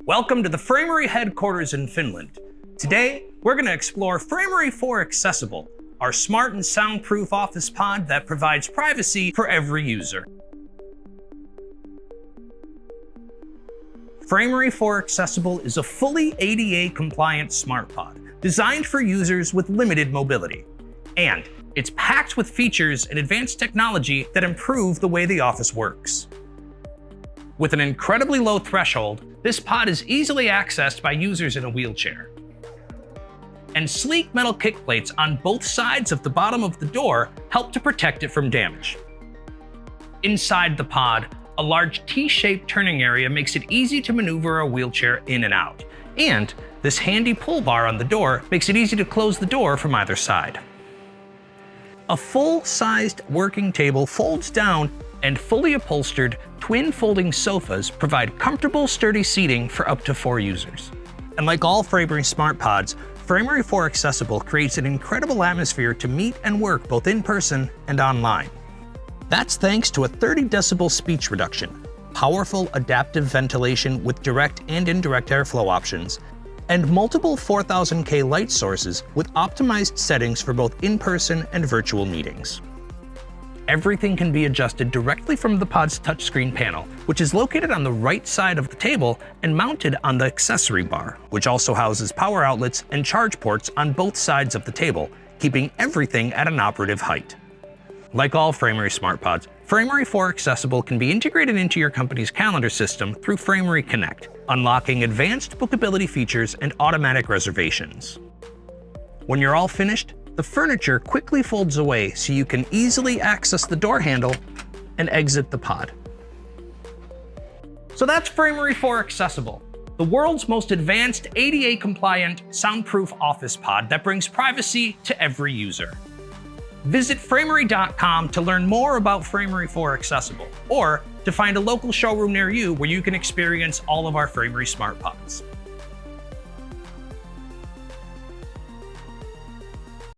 Welcome to the Framery headquarters in Finland. Today, we're going to explore Framery 4 Accessible, our smart and soundproof office pod that provides privacy for every user. Framery 4 Accessible is a fully ADA-compliant smart pod designed for users with limited mobility. And it's packed with features and advanced technology that improve the way the office works. With an incredibly low threshold, this pod is easily accessed by users in a wheelchair. And sleek metal kick plates on both sides of the bottom of the door help to protect it from damage. Inside the pod, a large T-shaped turning area makes it easy to maneuver a wheelchair in and out. And this handy pull bar on the door makes it easy to close the door from either side. A full-sized working table folds down, and fully upholstered twin folding sofas provide comfortable, sturdy seating for up to 4 users. And like all Framery smart pods, Framery 4 Accessible creates an incredible atmosphere to meet and work both in person and online. That's thanks to a 30 decibel speech reduction, powerful adaptive ventilation with direct and indirect airflow options, and multiple 4000K light sources with optimized settings for both in-person and virtual meetings. Everything can be adjusted directly from the pod's touchscreen panel, which is located on the right side of the table and mounted on the accessory bar, which also houses power outlets and charge ports on both sides of the table, keeping everything at an operative height. Like all Framery smart pods, Framery 4 Accessible can be integrated into your company's calendar system through Framery Connect, unlocking advanced bookability features and automatic reservations. When you're all finished, the furniture quickly folds away so you can easily access the door handle and exit the pod. So that's Framery 4 Accessible, the world's most advanced ADA-compliant, soundproof office pod that brings privacy to every user. Visit Framery.com to learn more about Framery 4 Accessible, or to find a local showroom near you where you can experience all of our Framery smart pods.